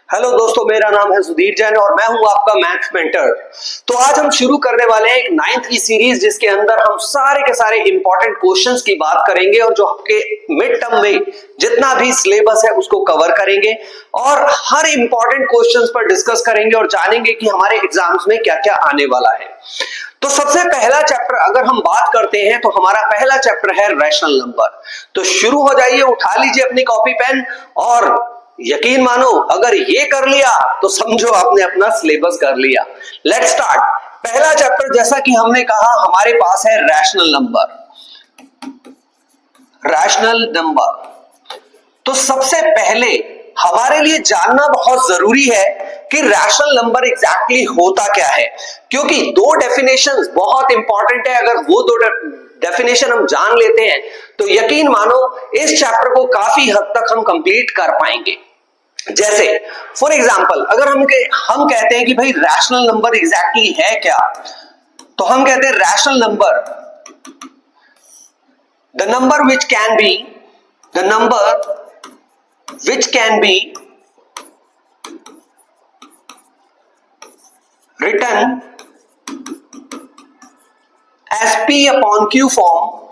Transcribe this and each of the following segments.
Hello दोस्तों, मेरा नाम है सुधीर जैन और मैं हूं आपका मैथ्स मेंटर। तो आज हम शुरू करने वाले हैं एक 9th की सीरीज, जिसके अंदर हम सारे के सारे इंपॉर्टेंट क्वेश्चंस की बात करेंगे और जो आपके मिड टर्म में जितना भी सिलेबस है उसको कवर करेंगे और हर इंपॉर्टेंट क्वेश्चंस पर डिस्कस करेंगे और जानेंगे कि हमारे एग्जाम्स में क्या क्या आने वाला है। तो सबसे पहला चैप्टर अगर हम बात करते हैं तो हमारा पहला चैप्टर है रैशनल नंबर। तो शुरू हो जाइए, उठा लीजिए अपनी कॉपी पेन और यकीन मानो अगर ये कर लिया तो समझो आपने अपना सिलेबस कर लिया। Let's start. पहला चैप्टर, जैसा कि हमने कहा, हमारे पास है रैशनल नंबर। Rational number. तो सबसे पहले हमारे लिए जानना बहुत जरूरी है कि रैशनल नंबर एग्जैक्टली होता क्या है, क्योंकि दो डेफिनेशंस बहुत इंपॉर्टेंट है। अगर वो दो डेफिनेशन हम जान लेते हैं तो यकीन मानो इस चैप्टर को काफी हद तक हम कंप्लीट कर पाएंगे। जैसे फॉर एग्जांपल, अगर हम कहते हैं कि भाई रैशनल नंबर एग्जैक्टली है क्या, तो हम कहते हैं rational number the number which can be written as P upon Q form,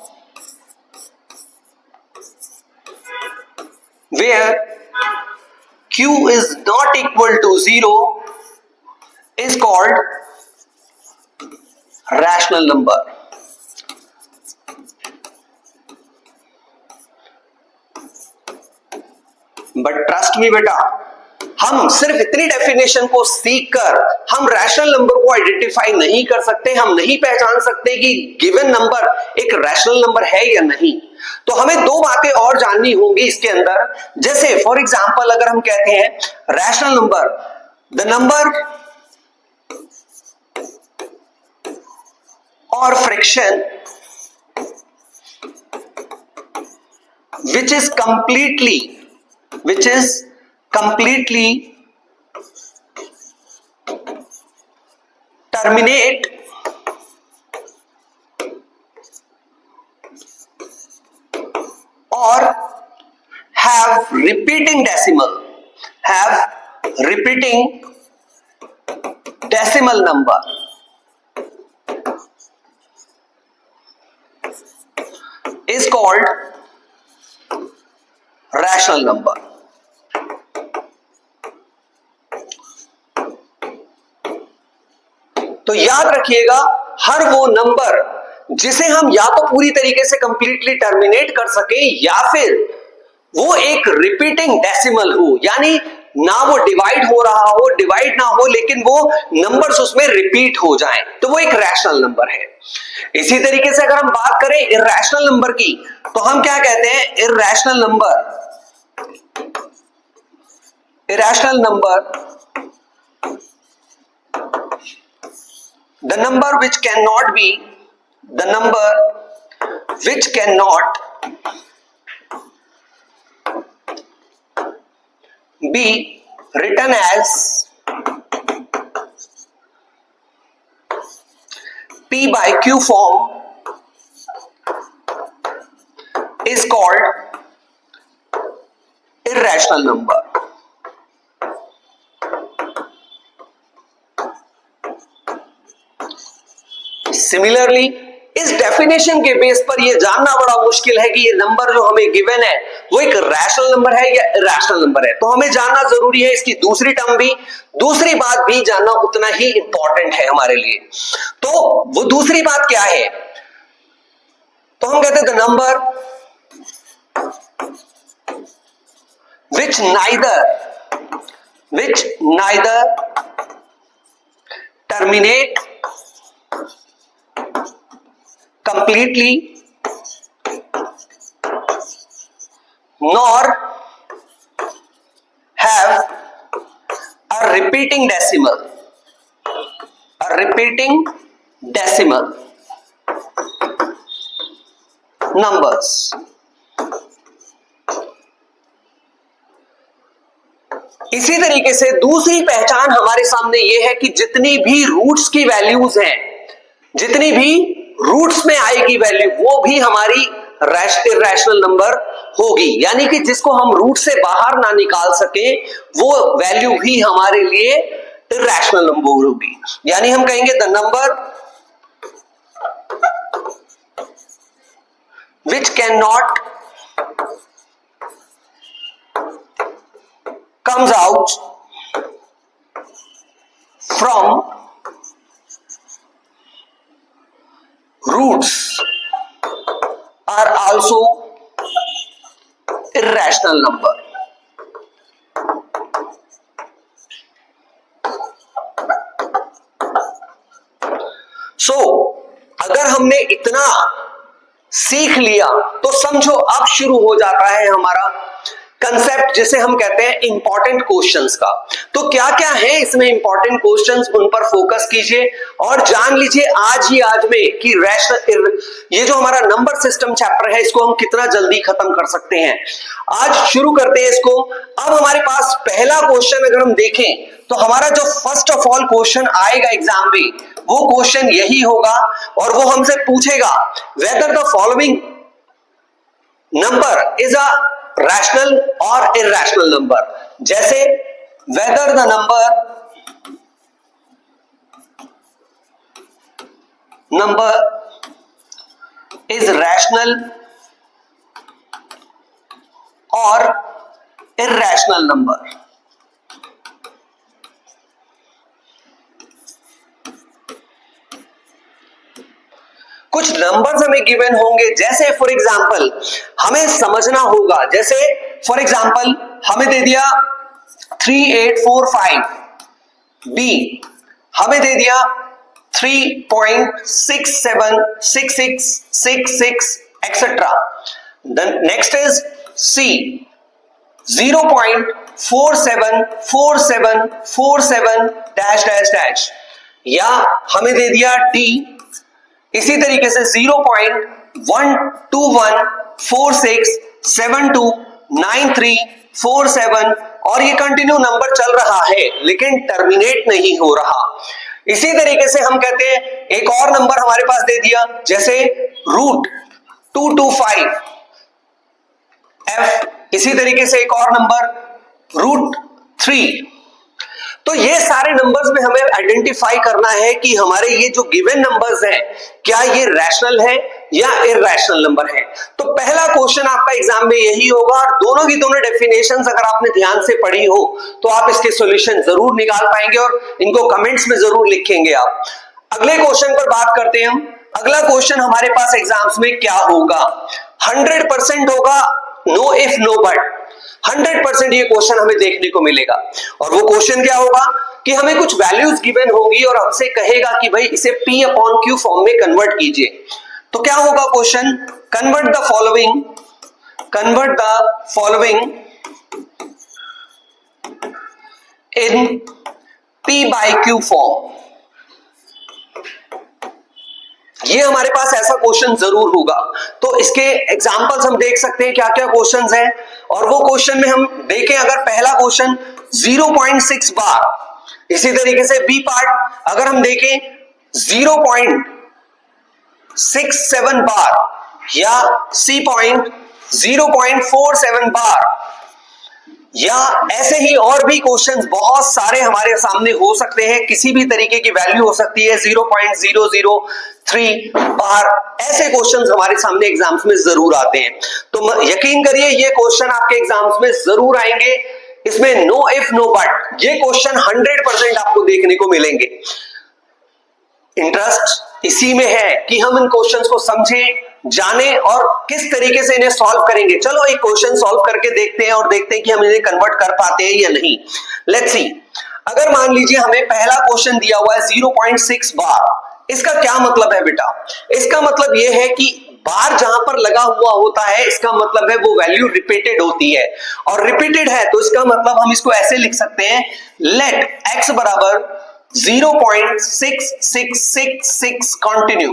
where Q is not equal to 0, is called rational number. But trust me बेटा, हम सिर्फ इतनी डेफिनेशन को सीखकर हम रैशनल नंबर को आइडेंटिफाई नहीं कर सकते, हम नहीं पहचान सकते कि गिवन नंबर एक रैशनल नंबर है या नहीं। तो हमें दो बातें और जाननी होंगी इसके अंदर। जैसे फॉर एग्जांपल, अगर हम कहते हैं रैशनल नंबर द नंबर और fraction which is completely terminate or have repeating decimal number is called rational number. तो याद रखिएगा, हर वो नंबर जिसे हम या तो पूरी तरीके से कंप्लीटली टर्मिनेट कर सके या फिर वो एक रिपीटिंग डेसिमल हो, यानी ना वो डिवाइड हो रहा हो, डिवाइड ना हो, लेकिन वो नंबर्स उसमें रिपीट हो जाएं, तो वो एक रैशनल नंबर है। इसी तरीके से अगर हम बात करें इर्रेशनल नंबर की, तो हम क्या कहते हैं? Irrational number the number which cannot be written as P by Q form is called irrational number. Similarly इस डेफिनेशन के बेस पर यह जानना बड़ा मुश्किल है कि ये नंबर जो हमें गिवन है वो एक रैशनल नंबर है या इर्रेशनल नंबर है। तो हमें जानना जरूरी है इसकी दूसरी टर्म भी, दूसरी बात भी जानना उतना ही इंपॉर्टेंट है हमारे लिए। तो वो दूसरी बात क्या है? तो हम कहते हैं the number which neither terminate completely nor have a repeating decimal numbers. इसी तरीके से दूसरी पहचान हमारे सामने यह है कि जितनी भी रूट्स की वैल्यूज हैं, जितनी भी रूट्स में आएगी वैल्यू, वो भी हमारी इर्रेशनल नंबर होगी, यानी कि जिसको हम रूट से बाहर ना निकाल सके वो वैल्यू भी हमारे लिए इर्रेशनल नंबर होगी। यानी हम कहेंगे the number which cannot comes out from roots are also irrational number। अगर हमने इतना सीख लिया तो समझो अब शुरू हो जाता है हमारा कंसेप्ट जिसे हम कहते हैं इंपॉर्टेंट क्वेश्चंस का। तो क्या क्या है इसमें इंपॉर्टेंट क्वेश्चंस, उन पर फोकस कीजिए और जान लीजिए आज में कि ये जो हमारा नंबर सिस्टम चैप्टर है इसको हम कितना जल्दी खत्म कर सकते हैं। आज शुरू करते हैं इसको। अब हमारे पास पहला क्वेश्चन अगर हम देखें तो हमारा जो फर्स्ट ऑफ ऑल क्वेश्चन आएगा एग्जाम में वो क्वेश्चन यही होगा और वो हमसे पूछेगा whether the following number is a rational और इर्रेशनल नंबर। जैसे whether the number is rational और इर्रेशनल नंबर। कुछ नंबर्स हमें गिवन होंगे, जैसे फॉर एग्जांपल हमें समझना होगा, जैसे फॉर एग्जांपल हमें दे दिया 3845, बी हमें दे दिया 3.676666 etcetera. Next is C 0.474747 dash dash dash, या हमें दे दिया डी इसी तरीके से 0.1214672937 और ये कंटिन्यू नंबर चल रहा है लेकिन टर्मिनेट नहीं हो रहा। इसी तरीके से हम कहते हैं एक और नंबर हमारे पास दे दिया जैसे √225 f, इसी तरीके से एक और नंबर √3। तो ये सारे नंबर्स में हमें आइडेंटिफाई करना है कि हमारे ये जो गिवन नंबर्स हैं क्या ये रैशनल है या इररैशनल नंबर है। तो पहला क्वेश्चन आपका एग्जाम में यही होगा और दोनों की दोनों डेफिनेशंस अगर आपने ध्यान से पढ़ी हो तो आप इसके सॉल्यूशन जरूर निकाल पाएंगे और इनको कमेंट्स में जरूर लिखेंगे आप। अगले क्वेश्चन पर बात करते हैं हम। अगला क्वेश्चन हमारे पास एग्जाम्स में क्या होगा, 100% होगा, नो इफ नो बट, 100% ये क्वेश्चन हमें देखने को मिलेगा। और वो क्वेश्चन क्या होगा कि हमें कुछ वैल्यूज गिवन होगी और हमसे कहेगा कि भाई इसे P/Q फॉर्म में कन्वर्ट कीजिए। तो क्या होगा question, convert the following in P/Q form. ये हमारे पास ऐसा क्वेश्चन जरूर होगा। तो इसके एग्जांपल्स हम देख सकते हैं क्या क्या क्वेश्चंस हैं और वो क्वेश्चन में हम देखें अगर पहला क्वेश्चन 0.6 बार, इसी तरीके से बी पार्ट अगर हम देखें 0.67 बार या सी पॉइंट 0.47 बार, या ऐसे ही और भी क्वेश्चंस बहुत सारे हमारे सामने हो सकते हैं, किसी भी तरीके की वैल्यू हो सकती है 0.003 बार, ऐसे क्वेश्चंस हमारे सामने एग्जाम्स में जरूर आते हैं। तो यकीन करिए ये क्वेश्चन आपके एग्जाम्स में जरूर आएंगे। इसमें नो इफ नो बट ये क्वेश्चन 100% आपको देखने को मिलेंगे। इंटरेस्ट इसी में है कि हम इन क्वेश्चंस को समझें, जाने और किस तरीके से इन्हें सॉल्व करेंगे। चलो एक क्वेश्चन सॉल्व करके देखते हैं और देखते हैं कि हम इन्हें कन्वर्ट कर पाते हैं या नहीं। लेट्स सी, अगर मान लीजिए हमें पहला क्वेश्चन दिया हुआ है 0.6 बार, इसका क्या मतलब है बेटा? इसका मतलब यह है कि बार जहां पर लगा हुआ होता है इसका मतलब है वो वैल्यू रिपीटेड होती है, और रिपीटेड है तो इसका मतलब हम इसको ऐसे लिख सकते हैं, लेट x बराबर 0.6666 कंटिन्यू।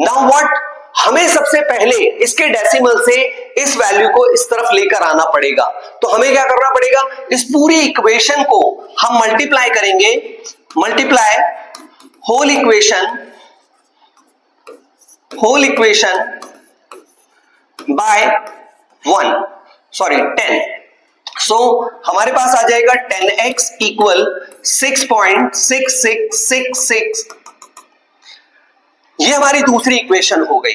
नाउ व्हाट, हमें सबसे पहले इसके डेसिमल से इस वैल्यू को इस तरफ लेकर आना पड़ेगा। तो हमें क्या करना पड़ेगा, इस पूरी इक्वेशन को हम मल्टीप्लाई करेंगे, मल्टीप्लाई होल इक्वेशन बाय 10। सो हमारे पास आ जाएगा 10x इक्वल 6.6666। ये हमारी दूसरी इक्वेशन हो गई।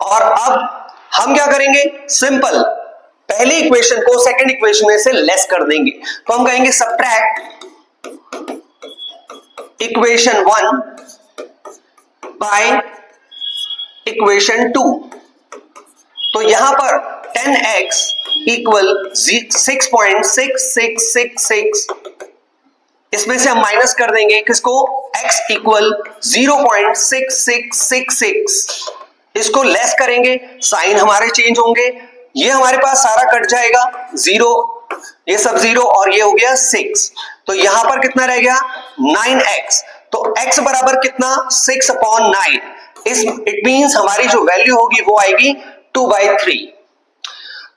और अब हम क्या करेंगे, सिंपल पहली इक्वेशन को सेकंड इक्वेशन में से लेस कर देंगे। तो हम कहेंगे सब्ट्रैक्ट इक्वेशन 1 बाय इक्वेशन 2। तो यहां पर 10x इक्वल 6.6666, इसमें से हम माइनस कर देंगे किसको, x इक्वल 0.6666, इसको लेस करेंगे, साइन हमारे चेंज होंगे, ये हमारे पास सारा कट जाएगा, 0 ये सब 0 और ये हो गया 6। तो यहां पर कितना रह गया 9x। तो x बराबर कितना 6/9। इट मींस हमारी जो वैल्यू होगी वो आएगी 2/3।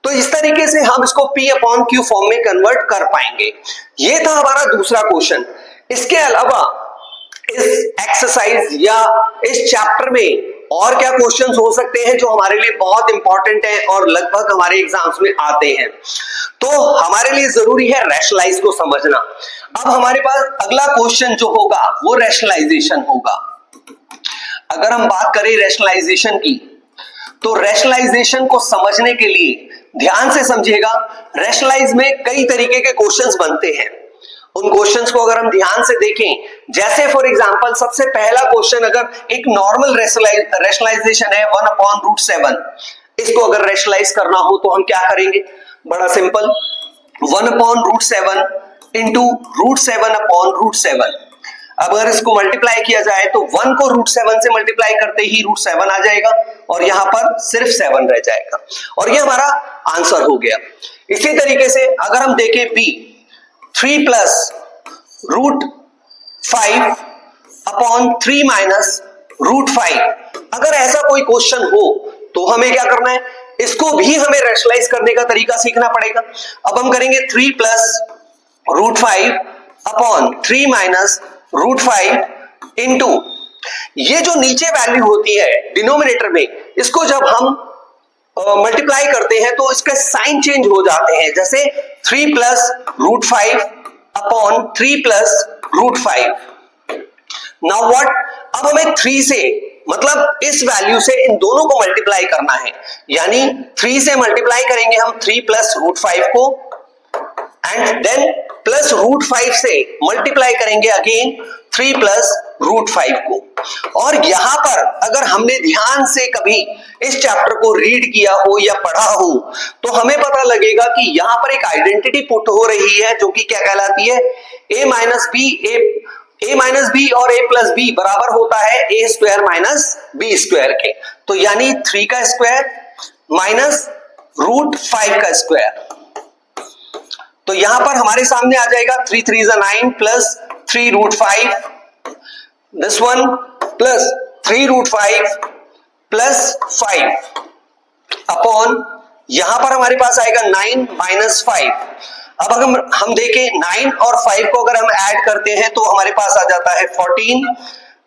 तो इस तरीके से हम इसको P/Q फॉर्म में कन्वर्ट कर पाएंगे। ये था हमारा दूसरा क्वेश्चन। इसके अलावा इस एक्सरसाइज या इस चैप्टर में और क्या क्वेश्चंस हो सकते हैं जो हमारे लिए बहुत इंपॉर्टेंट है और लगभग हमारे एग्जाम्स में आते हैं। तो हमारे लिए जरूरी है रैशनलाइज को समझना। अब हमारे पास अगला क्वेश्चन जो होगा वो रैशनलाइजेशन होगा। अगर हम बात करें रैशनलाइजेशन की, तो रैशनलाइजेशन को समझने के लिए ध्यान से समझिएगा। रैशनलाइज में कई तरीके के क्वेश्चंस बनते हैं। उन क्वेश्चंस को अगर हम ध्यान से देखें, जैसे फॉर एग्जांपल सबसे पहला क्वेश्चन अगर एक नॉर्मल रैशनलाइजेशन है 1/√7, इसको अगर रैशनलाइज करना हो तो हम क्या करेंगे, बड़ा सिंपल 1/√7 इंटू √7/√7। अब अगर इसको मल्टीप्लाई किया जाए तो 1 को √7 से मल्टीप्लाई करते ही √7 आ जाएगा और यहां पर सिर्फ 7 रह जाएगा और ये हमारा आंसर हो गया। इसी तरीके से अगर हम देखें B 3 + √5/3 - √5, अगर ऐसा कोई क्वेश्चन हो तो हमें क्या करना है, इसको भी हमें रैशनलाइज करने का तरीका सीखना पड़ेगा। अब हम करेंगे 3 + √5/3 - √5 इंटू ये जो नीचे वैल्यू होती है डिनोमिनेटर में, इसको जब हम मल्टीप्लाई करते हैं तो इसके साइन चेंज हो जाते हैं। जैसे 3 + √5/3 + √5। नाउ व्हाट, अब हमें 3 से मतलब इस वैल्यू से इन दोनों को मल्टीप्लाई करना है, यानी 3 से मल्टीप्लाई करेंगे हम 3 + √5 को एंड देन प्लस √5 से मल्टीप्लाई करेंगे अगेन 3 + √5 को। और यहां पर अगर हमने ध्यान से कभी इस चैप्टर को रीड किया हो या पढ़ा हो तो हमें पता लगेगा कि यहां पर एक आइडेंटिटी पुट हो रही है जो कि क्या कहलाती है, a - b और a + b बराबर होता है a² - b² के। तो यानी 3 का स्क्वायर माइनस √5 का स्क्वायर। तो यहां पर हमारे सामने आ जाएगा 3 × 3 = 9 + 3 √5, this one plus 3 √5 + 5 अपॉन यहां पर हमारे पास आएगा 9 - 5। अब अगर हम देखें 9 और 5 को अगर हम ऐड करते हैं तो हमारे पास आ जाता है 14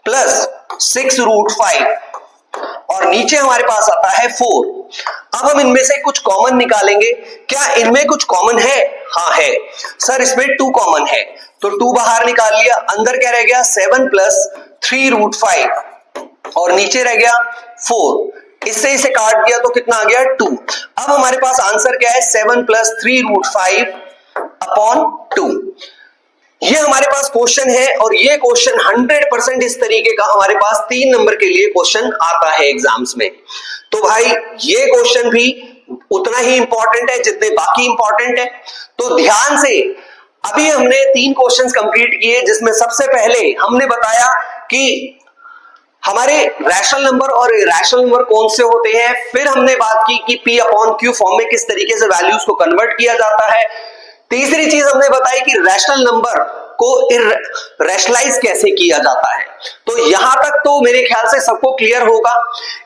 + 6 √5 और नीचे हमारे पास आता है 4। अब हम इनमें से कुछ कॉमन निकालेंगे। क्या इनमें कुछ कॉमन है? हाँ है सर, इसमें 2 कॉमन है, तो 2 बाहर निकाल लिया। अंदर क्या रह गया 7 + 3 √5 और नीचे रह गया 4। इससे इसे काट दिया तो कितना आ गया 2। अब हमारे पास आंसर क्या है 7 + 3 √5/2। ये हमारे पास क्वेश्चन है और ये क्वेश्चन 100% इस तरीके का हमारे पास 3 नंबर के लिए क्वेश्चन आता है एग्जाम्स में। तो भाई ये क्वेश्चन भी उतना ही इंपॉर्टेंट है जितने बाकी इंपॉर्टेंट है। तो ध्यान से, अभी हमने 3 क्वेश्चंस कंप्लीट किए जिसमें सबसे पहले हमने बताया कि हमारे रैशनल नंबर और इरैशनल नंबर कौन से होते हैं। फिर हमने बात की कि P/Q फॉर्म में किस तरीके से वैल्यूज को कन्वर्ट किया जाता है। तीसरी चीज हमने बताई कि रैशनल नंबर को रैशनलाइज कैसे किया जाता है। तो यहां तक तो मेरे ख्याल से सबको क्लियर होगा।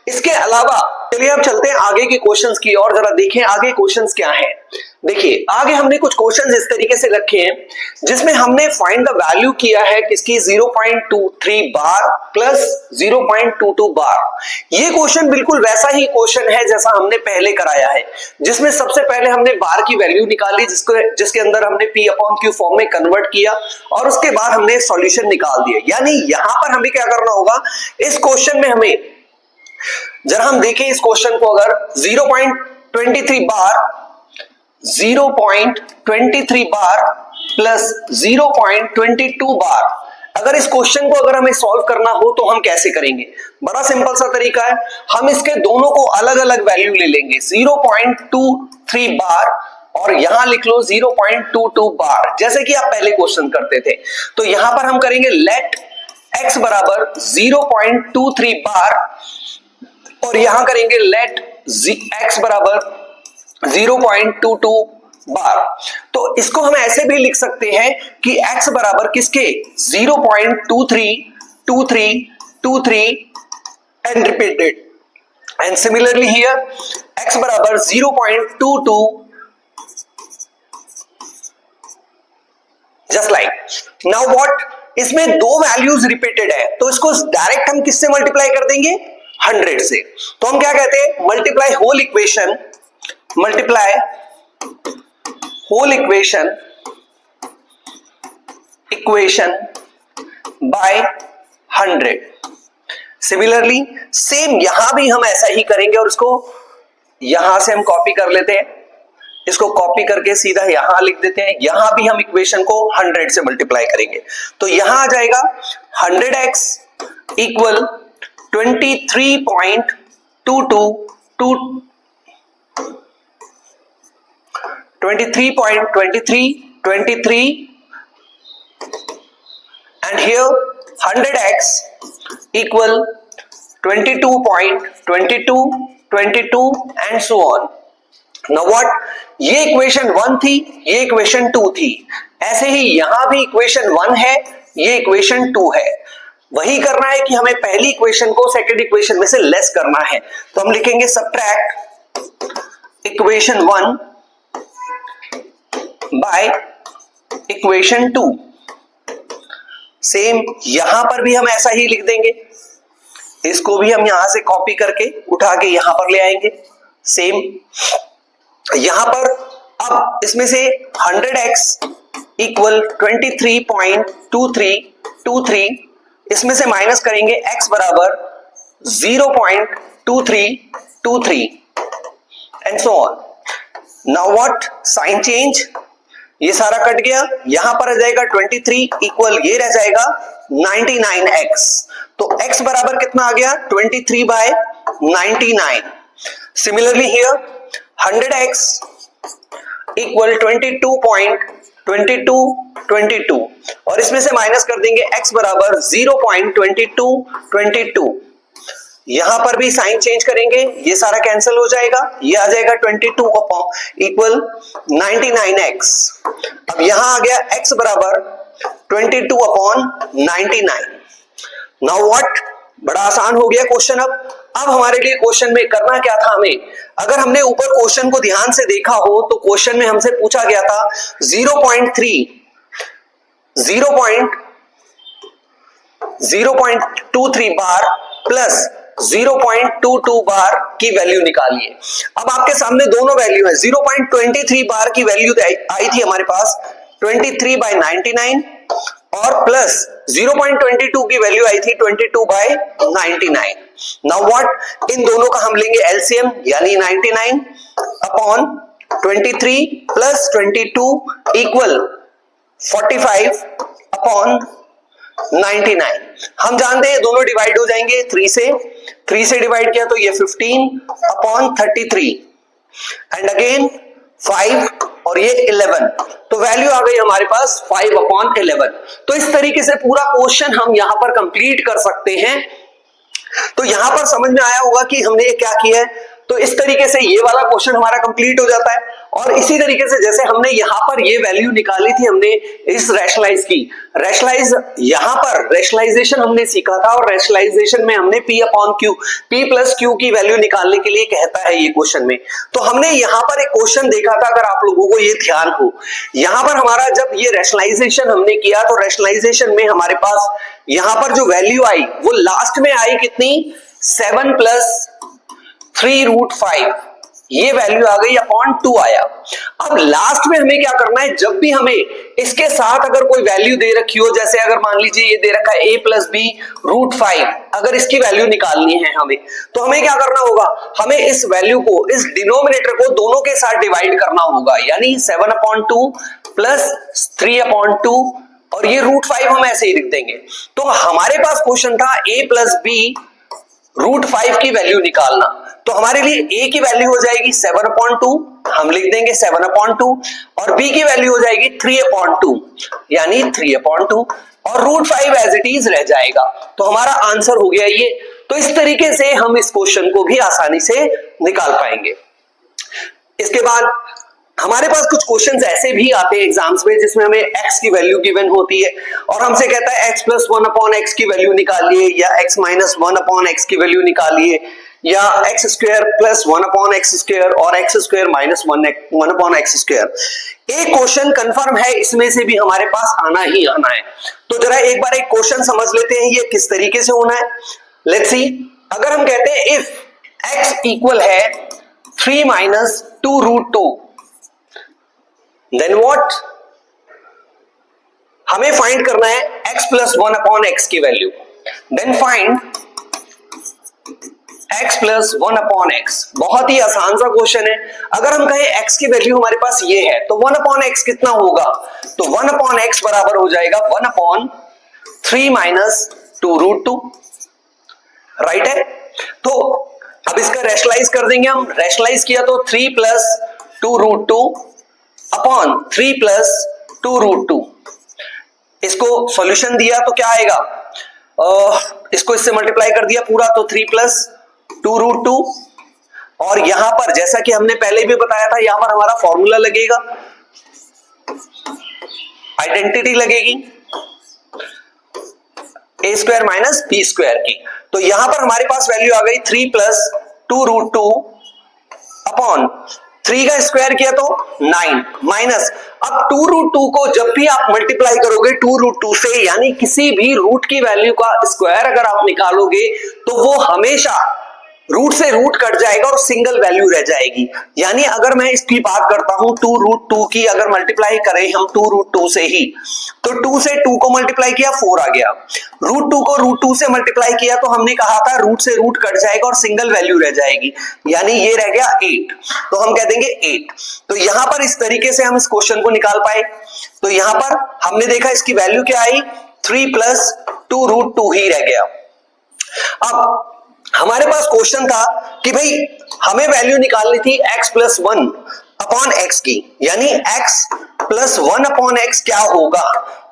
इसके अलावा चलिए अब चलते हैं आगे के क्वेश्चंस की और जरा देखें आगे क्वेश्चंस क्या है। देखिए आगे हमने कुछ क्वेश्चंस इस तरीके से रखे हैं जिसमें हमने फाइंड द वैल्यू किया है किसकी 0.23 बार प्लस 0.22 बार। ये क्वेश्चन बिल्कुल वैसा ही क्वेश्चन है जैसा हमने पहले कराया है, जिसमें सबसे पहले हमने बार की वैल्यू निकाली जिसके अंदर हमने P अपॉन Q फॉर्म में कन्वर्ट किया और उसके बाद हमने सॉल्यूशन निकाल दिया। यानी यहां पर हमें क्या करना होगा, इस क्वेश्चन में हमें जरा हम देखें इस क्वेश्चन को, अगर 0.23 बार प्लस 0.22 बार, अगर इस क्वेश्चन को अगर हमें सॉल्व करना हो तो हम कैसे करेंगे। बड़ा सिंपल सा तरीका है, हम इसके दोनों को अलग अलग वैल्यू ले लेंगे, 0.23 बार और यहां लिख लो 0.22 बार, जैसे कि आप पहले क्वेश्चन करते थे। तो यहां पर हम करेंगे लेट x बराबर 0.23 बार और यहां करेंगे लेट x बराबर 0.22 बार। तो इसको हम ऐसे भी लिख सकते हैं कि x बराबर किसके 0.232323 and repeated, and similarly here x बराबर 0.22 just like now what, इसमें दो वैल्यूज रिपीटेड है तो इसको डायरेक्ट हम किससे मल्टीप्लाई कर देंगे, 100 से। तो हम क्या कहते हैं, multiply whole equation by 100। Similarly same यहां भी हम ऐसा ही करेंगे और इसको यहां से हम कॉपी कर लेते हैं, इसको कॉपी करके सीधा यहां लिख देते हैं। यहां भी हम इक्वेशन को 100 से मल्टीप्लाई करेंगे तो यहां आ जाएगा 100x equal 23.23 and here 100x equal 22.22 and so on. Now what, ये इक्वेशन 1 थी, ये इक्वेशन 2 थी, ऐसे ही यहां भी इक्वेशन 1 है, ये इक्वेशन 2 है। वही करना है कि हमें पहली इक्वेशन को सेकंड इक्वेशन में से लेस करना है, तो हम लिखेंगे subtract equation 1 by equation 2। Same यहां पर भी हम ऐसा ही लिख देंगे, इसको भी हम यहां से कॉपी करके उठा के यहां पर ले आएंगे। सेम यहां पर अब इसमें से 100x इक्वल 23.23, इसमें से माइनस करेंगे x बराबर 0.2323 and so on. Now what, sign change, ये सारा कट गया, यहां पर रह जाएगा 23 इक्वल ये रह जाएगा 99x। तो x बराबर कितना आ गया, 23/99। सिमिलरली हियर 100x इक्वल 22.2222 और इसमें से माइनस कर देंगे x बराबर 0.2222। यहां पर भी साइन चेंज करेंगे, ये सारा कैंसिल हो जाएगा, ये आ जाएगा 22 इक्वल 99x। अब यहां आ गया x बराबर 22/99। नाउ व्हाट, बड़ा आसान हो गया क्वेश्चन। अब हमारे लिए क्वेश्चन में करना क्या था, हमें अगर हमने ऊपर क्वेश्चन को ध्यान से देखा हो तो क्वेश्चन में हमसे पूछा गया था 0.23 बार प्लस 0.22 बार की वैल्यू निकालिए। अब आपके सामने दोनों वैल्यू है, 0.23 बार की वैल्यू आई थी हमारे पास 23/99 और प्लस 0.22 की वैल्यू आई थी 22/99। नाउ व्हाट, इन दोनों का हम लेंगे एलसीएम, यानी 99 अपॉन 23 प्लस 22 इक्वल 45/99। हम जानते हैं दोनों डिवाइड हो जाएंगे 3 से डिवाइड किया तो ये 15/33 एंड अगेन 5 और ये 11, तो वैल्यू आ गई हमारे पास 5/11। तो इस तरीके से पूरा क्वेश्चन हम यहां पर कंप्लीट कर सकते हैं। तो यहां पर समझ में आया होगा कि हमने क्या किया है। तो इस तरीके से ये वाला क्वेश्चन हमारा कंप्लीट हो जाता है और इसी तरीके से जैसे हमने यहां पर ये वैल्यू निकाली थी, हमने इस रैशनलाइज की, रैशनलाइज यहां पर रैशनलाइजेशन हमने सीखा था और रैशनलाइजेशन में हमने P upon Q, P plus Q की वैल्यू निकालने के लिए कहता है ये क्वेश्चन में। तो हमने यहां पर एक क्वेश्चन देखा था, अगर आप लोगों को ये ध्यान हो, यहां पर हमारा जब ये रैशनलाइजेशन हमने किया तो रैशनलाइजेशन में हमारे पास यहां पर जो वैल्यू आई वो लास्ट में आई कितनी, 7 प्लस 3√5, ये वैल्यू आ गई अपॉन 2 आया। अब लास्ट में हमें क्या करना है, जब भी हमें इसके साथ अगर कोई वैल्यू दे रखी हो, जैसे अगर मान लीजिए ये दे रखा है a प्लस बी √5, अगर इसकी वैल्यू निकालनी है हमें, तो हमें क्या करना होगा, हमें इस वैल्यू को, इस डिनोमिनेटर को दोनों के साथ डिवाइड करना होगा, यानी 7/2 प्लस 3/2 और ये √5 हम ऐसे ही लिख देंगे। तो हमारे पास क्वेश्चन था a प्लस बी √5 की वैल्यू निकालना, तो हमारे लिए a की वैल्यू हो जाएगी 7/2, हम लिख देंगे 7/2, और b की वैल्यू हो जाएगी 3/2 यानी 3/2, और √5 एज इट इज रह जाएगा। तो हमारा आंसर हो गया ये। तो इस तरीके से हम इस क्वेश्चन को भी आसानी से निकाल पाएंगे। इसके बाद हमारे पास कुछ क्वेश्चंस ऐसे भी आते हैं एग्जाम्स में जिसमें हमें x की वैल्यू गिवन होती है और हमसे कहता है x प्लस 1/x की वैल्यू निकालिए, या x माइनस 1/x की वैल्यू निकालिए, या x square plus 1/x square और x square minus 1/x square. एक क्वेश्चन कंफर्म है, इसमें से भी हमारे पास आना ही आना है। तो जरा एक बार एक क्वेश्चन समझ लेते हैं ये किस तरीके से होना है। लेट्स सी, अगर हम कहते हैं इफ x इक्वल है 3 माइनस 2√2, देन व्हाट, हमें फाइंड करना है x प्लस 1/x की value. Then find x plus 1/x। बहुत ही आसान सा क्वेश्चन है। अगर हम कहें x की वैल्यू हमारे पास ये है तो 1/x कितना होगा, तो 1/x बराबर हो जाएगा 1/3 माइनस 2√2, राइट है। तो अब इसका रैशनलाइज कर देंगे हम, रैशनलाइज किया तो 3 प्लस 2√2 अपॉन 3 प्लस 2√2, इसको सॉल्यूशन दिया तो क्या आएगा, इसको इससे मल्टीप्लाई कर दिया पूरा तो 3 प्लस 2√2, और यहां पर जैसा कि हमने पहले भी बताया था यहां पर हमारा फॉर्मूला लगेगा, आइडेंटिटी लगेगी a square minus B square की। तो यहां पर हमारे पास वैल्यू आ गई 3 प्लस 2√2 अपॉन 3 का स्क्वायर किया तो 9 माइनस, अब 2√2 को जब भी आप मल्टीप्लाई करोगे 2√2 से, यानी किसी भी रूट की वैल्यू का स्क्वायर अगर आप निकालोगे तो वो हमेशा रूट से रूट कट जाएगा और सिंगल वैल्यू रह जाएगी। यानी अगर मैं इसकी बात करता हूं 2√2 की, अगर मल्टीप्लाई करें हम 2√2 से ही, तो 2 से 2 को मल्टीप्लाई किया 4 आ गया, √2 को √2 से मल्टीप्लाई किया तो हमने कहा था रूट से रूट कट जाएगा और सिंगल वैल्यू रह जाएगी, यानी ये रह गया 8, तो हम कह देंगे 8। तो यहां पर इस तरीके से हम इस क्वेश्चन को निकाल पाए। तो यहां पर हमने देखा इसकी वैल्यू क्या आई, 3 प्लस 2√2 ही रह गया। अब हमारे पास क्वेश्चन था कि भाई हमें वैल्यू निकालनी थी x प्लस 1/x की, यानी x प्लस 1/x क्या होगा।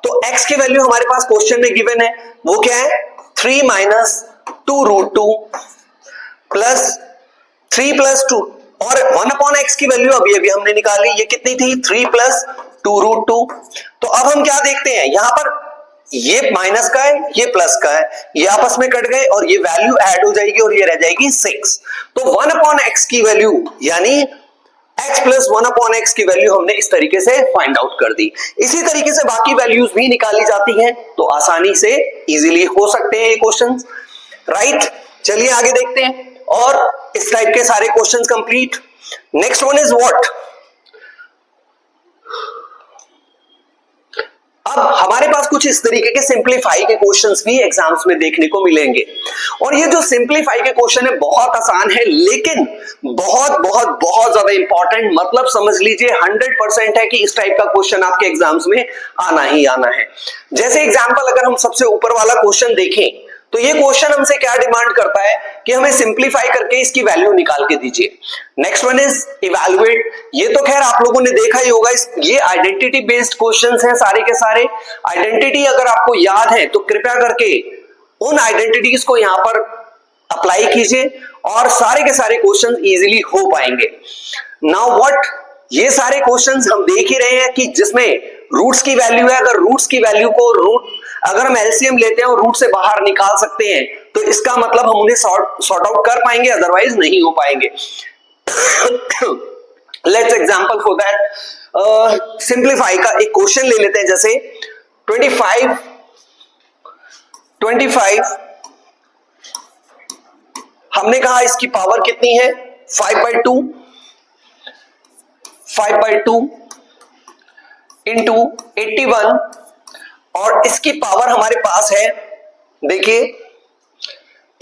तो x की वैल्यू हमारे पास क्वेश्चन में गिवन है, वो क्या है 3 माइनस 2√2 प्लस 3 प्लस 2, और 1/x की वैल्यू अभी अभी हमने निकाली, ये कितनी थी 3 प्लस 2√2। तो अब हम क्या देखते हैं, यहां पर ये माइनस का है ये प्लस का है, ये आपस में कट गए और ये वैल्यू ऐड हो जाएगी और ये रह जाएगी 6। तो 1/x की वैल्यू यानी x प्लस 1/x की वैल्यू हमने इस तरीके से फाइंड आउट कर दी। इसी तरीके से बाकी वैल्यूज भी निकाली जाती हैं, तो आसानी से इजीली हो सकते हैं ये क्वेश्चंस, राइट। चलिए आगे देखते हैं, और इस टाइप के सारे questions complete. Next one is what. अब हमारे पास कुछ इस तरीके के सिंपलीफाई के क्वेश्चंस भी एग्जाम्स में देखने को मिलेंगे, और ये जो सिंपलीफाई के क्वेश्चन है बहुत आसान है, लेकिन बहुत बहुत बहुत ज्यादा इंपॉर्टेंट, मतलब समझ लीजिए 100% है कि इस टाइप का क्वेश्चन आपके एग्जाम्स में आना ही आना है। जैसे एग्जाम्पल अगर हम सबसे ऊपर वाला क्वेश्चन देखें तो ये क्वेश्चन हमसे क्या डिमांड करता है कि हमें सिंपलीफाई करके इसकी वैल्यू निकाल के दीजिए। Next one is evaluate. ये तो खैर आप लोगों ने देखा ही होगा, ये आइडेंटिटी बेस्ड क्वेश्चंस हैं सारे के सारे। आइडेंटिटी अगर आपको याद है तो कृपया करके उन आइडेंटिटीज को यहां पर अप्लाई कीजिए और सारे के सारे क्वेश्चंस इजीली हो पाएंगे। नाउ व्हाट, ये सारे क्वेश्चंस हम देख ही रहे हैं कि जिसमें रूट्स की वैल्यू है, अगर रूट्स की वैल्यू को अगर हम एलसीएम लेते हैं और रूट से बाहर निकाल सकते हैं तो इसका मतलब हम उन्हें सॉर्ट आउट कर पाएंगे, अदरवाइज नहीं हो पाएंगे। Let's example for that simplify का एक क्वेश्चन ले लेते हैं, जैसे 25 हमने कहा इसकी पावर कितनी है 5/2 इंटू 81 और इसकी पावर हमारे पास है, देखिए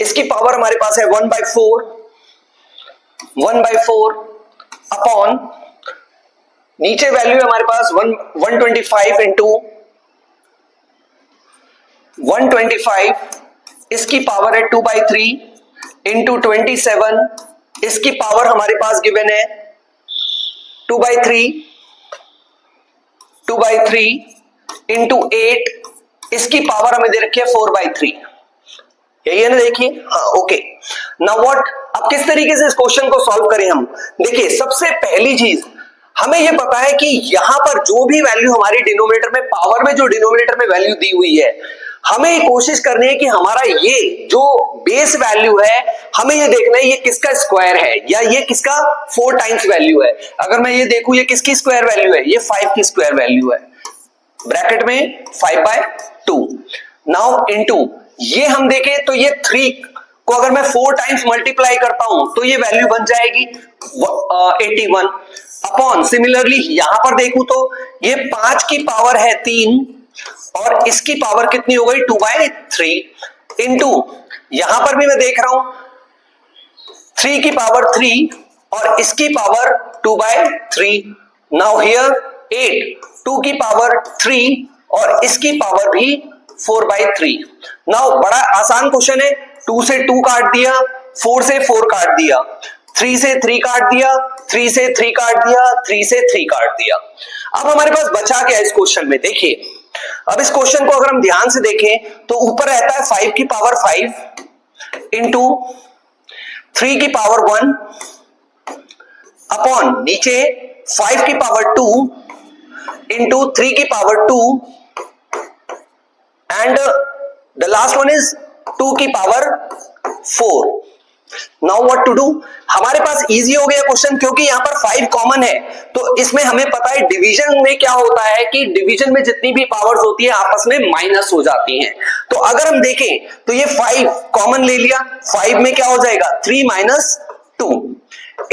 इसकी पावर हमारे पास है 1/4 अपॉन नीचे वैल्यू है हमारे पास 125 इंटू 125, इसकी पावर है 2/3 इंटू 27, इसकी पावर हमारे पास गिवन है 2/3 इंटू 8, इसकी पावर हमें दे रखी है 4/3। यही है ना, देखिए हाँ ओके। नाउ व्हाट, अब किस तरीके से इस क्वेश्चन को सॉल्व करें हम? देखिए सबसे पहली चीज हमें यह पता है कि यहां पर जो भी वैल्यू हमारी डिनोमिनेटर में, पावर में जो डिनोमिनेटर में वैल्यू दी हुई है, हमें ये कोशिश करनी है कि हमारा ये जो बेस वैल्यू है, हमें ये देखना है ये किसका स्क्वायर है या ये किसका 4 टाइम्स वैल्यू है। अगर मैं ये देखूं ये किसकी स्क्वायर वैल्यू है, ये 5 की स्क्वायर वैल्यू है, ब्रैकेट में 5/2। नाउ इनटू ये हम देखें तो ये 3 को अगर मैं 4 टाइम्स मल्टीप्लाई करता हूं तो ये वैल्यू बन जाएगी 81 अपॉन, सिमिलरली यहां पर देखूं तो ये 5 की पावर है 3 और इसकी पावर कितनी हो गई 2/3 इंटू यहां पर भी मैं देख रहा हूं 3 की पावर 3 और इसकी पावर 2/3। नाउ हियर 8 2 की पावर 3 और इसकी पावर भी 4/3। नाउ बड़ा आसान क्वेश्चन है, 2 से 2 काट दिया, 4 से 4 काट दिया, 3 से 3 काट दिया, 3 से 3 काट दिया, 3 से 3 काट दिया। अब हमारे पास बचा क्या है इस क्वेश्चन में? देखिए अब इस क्वेश्चन को अगर हम ध्यान से देखें तो ऊपर रहता है 5 की पावर 5 इंटू 3 की पावर 1 अपॉन नीचे 5 की पावर 2 इंटू 3 की power 2 and the last one is 2 की power 4। Now what to do? हमारे पास इजी हो गया क्वेश्चन क्योंकि यहां पर 5 कॉमन है, तो इसमें हमें पता है डिवीजन में क्या होता है कि डिवीजन में जितनी भी पावर्स होती है आपस में माइनस हो जाती हैं। तो अगर हम देखें तो ये 5 कॉमन ले लिया, 5 में क्या हो जाएगा 3 माइनस 2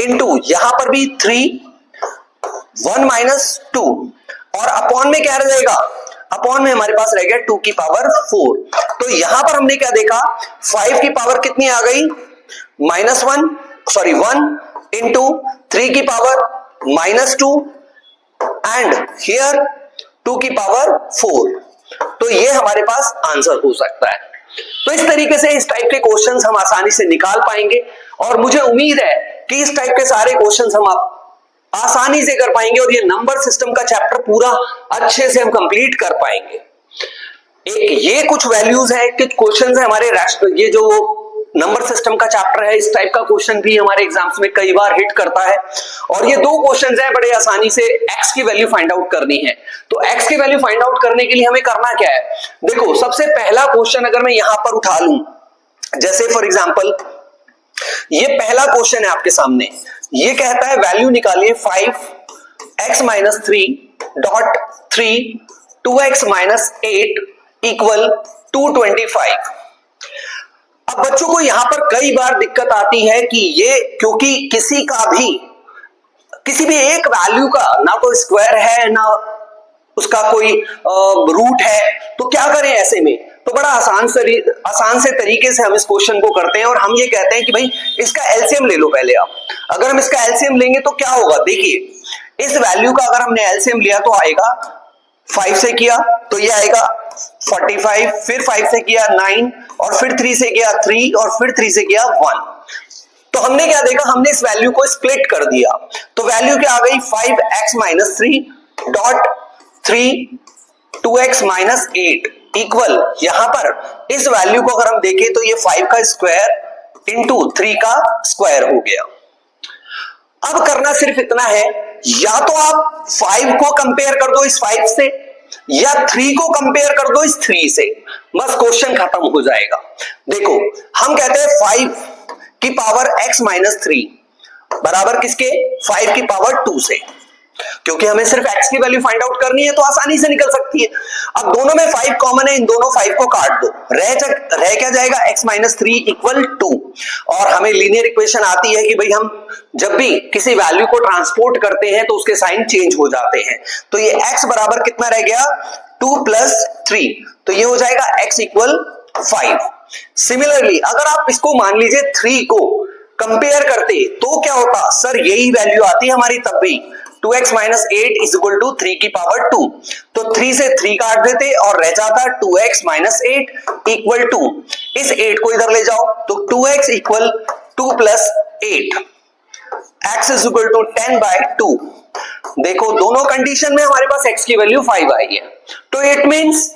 इंटू यहां पर भी 3 1 माइनस 2 और अपॉन में क्या रह जाएगा, अपॉन में हमारे पास रह गया 2 की पावर 4। तो यहां पर हमने क्या देखा 5 की पावर कितनी आ गई -1 इंटू 3 की पावर -2 एंड हियर 2 की पावर 4। तो ये हमारे पास आंसर हो सकता है। तो इस तरीके से इस टाइप के क्वेश्चंस हम आसानी से निकाल पाएंगे और मुझे उम्मीद है कि इस टाइप के सारे क्वेश्चंस हम आसानी से कर पाएंगे और ये नंबर सिस्टम का चैप्टर पूरा अच्छे से हम कंप्लीट कर पाएंगे। एक ये कुछ वैल्यूज है, कुछ क्वेश्चंस है हमारे ये जो नंबर सिस्टम का चैप्टर है, इस टाइप का क्वेश्चन भी हमारे एग्जाम्स में कई बार हिट करता है। और ये 2 क्वेश्चंस हैं, बड़े आसानी से x की वैल्यू फाइंड आउट करनी है। तो x की वैल्यू फाइंड आउट करने के लिए हमें करना क्या है? देखो सबसे पहला क्वेश्चन अगर मैं यहां पर उठा लूं, जैसे फॉर एग्जांपल ये पहला क्वेश्चन है आपके सामने, ये कहता है वैल्यू निकालिए 5x - 3.3 2x - 8 इक्वल 225। अब बच्चों को यहां पर कई बार दिक्कत आती है कि ये क्योंकि किसी भी एक वैल्यू का ना कोई स्क्वायर है ना उसका कोई रूट है, तो क्या करें ऐसे में? तो बड़ा आसान से तरीके से हम इस क्वेश्चन को करते हैं और हम ये कहते हैं कि भाई इसका एलसीएम ले लो पहले आप। अगर हम इसका एलसीएम लेंगे तो क्या होगा, देखिए इस वैल्यू का अगर हमने एलसीएम लिया तो आएगा 5 से किया तो ये आएगा 45, फिर 5 से किया 9 और फिर 3 से किया 3 और फिर 3 से किया 1। तो हमने क्या देखा, हमने इस वैल्यू को स्प्लिट कर दिया तो वैल्यू क्या आ गई 5x - 3.3 2x - 8 इक्वल, यहां पर इस वैल्यू को अगर हम देखें तो ये 5 का स्क्वायर इंटू 3 का स्क्वायर हो गया। अब करना सिर्फ इतना है या तो आप 5 को कंपेयर कर दो इस 5 से, या 3 को कंपेयर कर दो इस 3 से, बस क्वेश्चन खत्म हो जाएगा। देखो हम कहते हैं 5 की पावर x माइनस 3 बराबर किसके, 5 की पावर 2 से, क्योंकि हमें सिर्फ x की वैल्यू फाइंड आउट करनी है तो आसानी से निकल सकती है। अब दोनों में 5 कॉमन है, इन दोनों 5 को काट दो, रह क्या जाएगा, x माइनस 3 इक्वल 2। और हमें लीनियर इक्वेशन आती है कि भाई हम जब भी किसी वैल्यू को ट्रांसपोर्ट करते हैं तो उसके साइन चेंज हो जाते हैं। तो ये x बराबर कितना रह गया, 2 प्लस 3, तो ये हो जाएगा x इक्वल 5। सिमिलरली अगर आप इसको मान लीजिए 3 को कंपेयर करते तो क्या होता, सर यही वैल्यू आती हमारी तब भी, 2x minus 8 is equal to 3 की पावर 2, तो 3 से 3 काट देते और रह जाता 2x माइनस 8 इक्वल टू, इस 8 को इधर ले जाओ तो 2x equal 2 plus 8, x is equal to 10/2। देखो दोनों कंडीशन में हमारे पास x की वैल्यू 5 आई है, तो इट मींस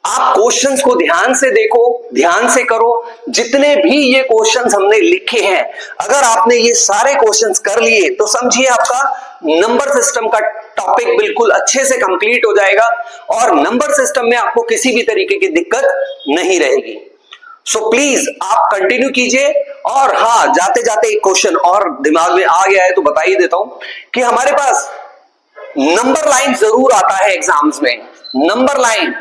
आप क्वेश्चंस को ध्यान से देखो, ध्यान से करो। जितने भी ये क्वेश्चंस हमने लिखे हैं, अगर आपने ये सारे क्वेश्चंस कर लिए तो समझिए आपका नंबर सिस्टम का टॉपिक बिल्कुल अच्छे से कंप्लीट हो जाएगा और नंबर सिस्टम में आपको किसी भी तरीके की दिक्कत नहीं रहेगी। सो प्लीज आप कंटिन्यू कीजिए। और हाँ, जाते जाते एक क्वेश्चन और दिमाग में आ गया है तो बता ही देता हूं कि हमारे पास नंबर लाइन जरूर आता है एग्जाम्स में। नंबर लाइन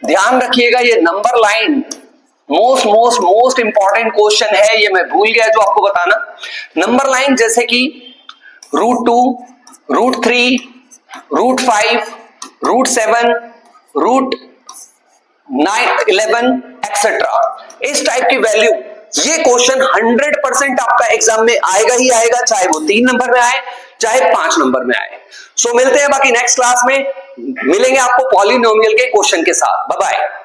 ध्यान रखिएगा, ये number line most important question है, ये मैं भूल गया जो आपको बताना। नंबर लाइन जैसे कि √2, √3, √5, √7, √9, 11 एक्सेट्रा, इस टाइप की वैल्यू, ये क्वेश्चन 100% आपका एग्जाम में आएगा ही आएगा, चाहे वो 3 नंबर में आए चाहे 5 नंबर में आए। सो मिलते हैं बाकी नेक्स्ट क्लास में, मिलेंगे आपको पॉलिनोमियल के क्वेश्चन के साथ। Bye bye.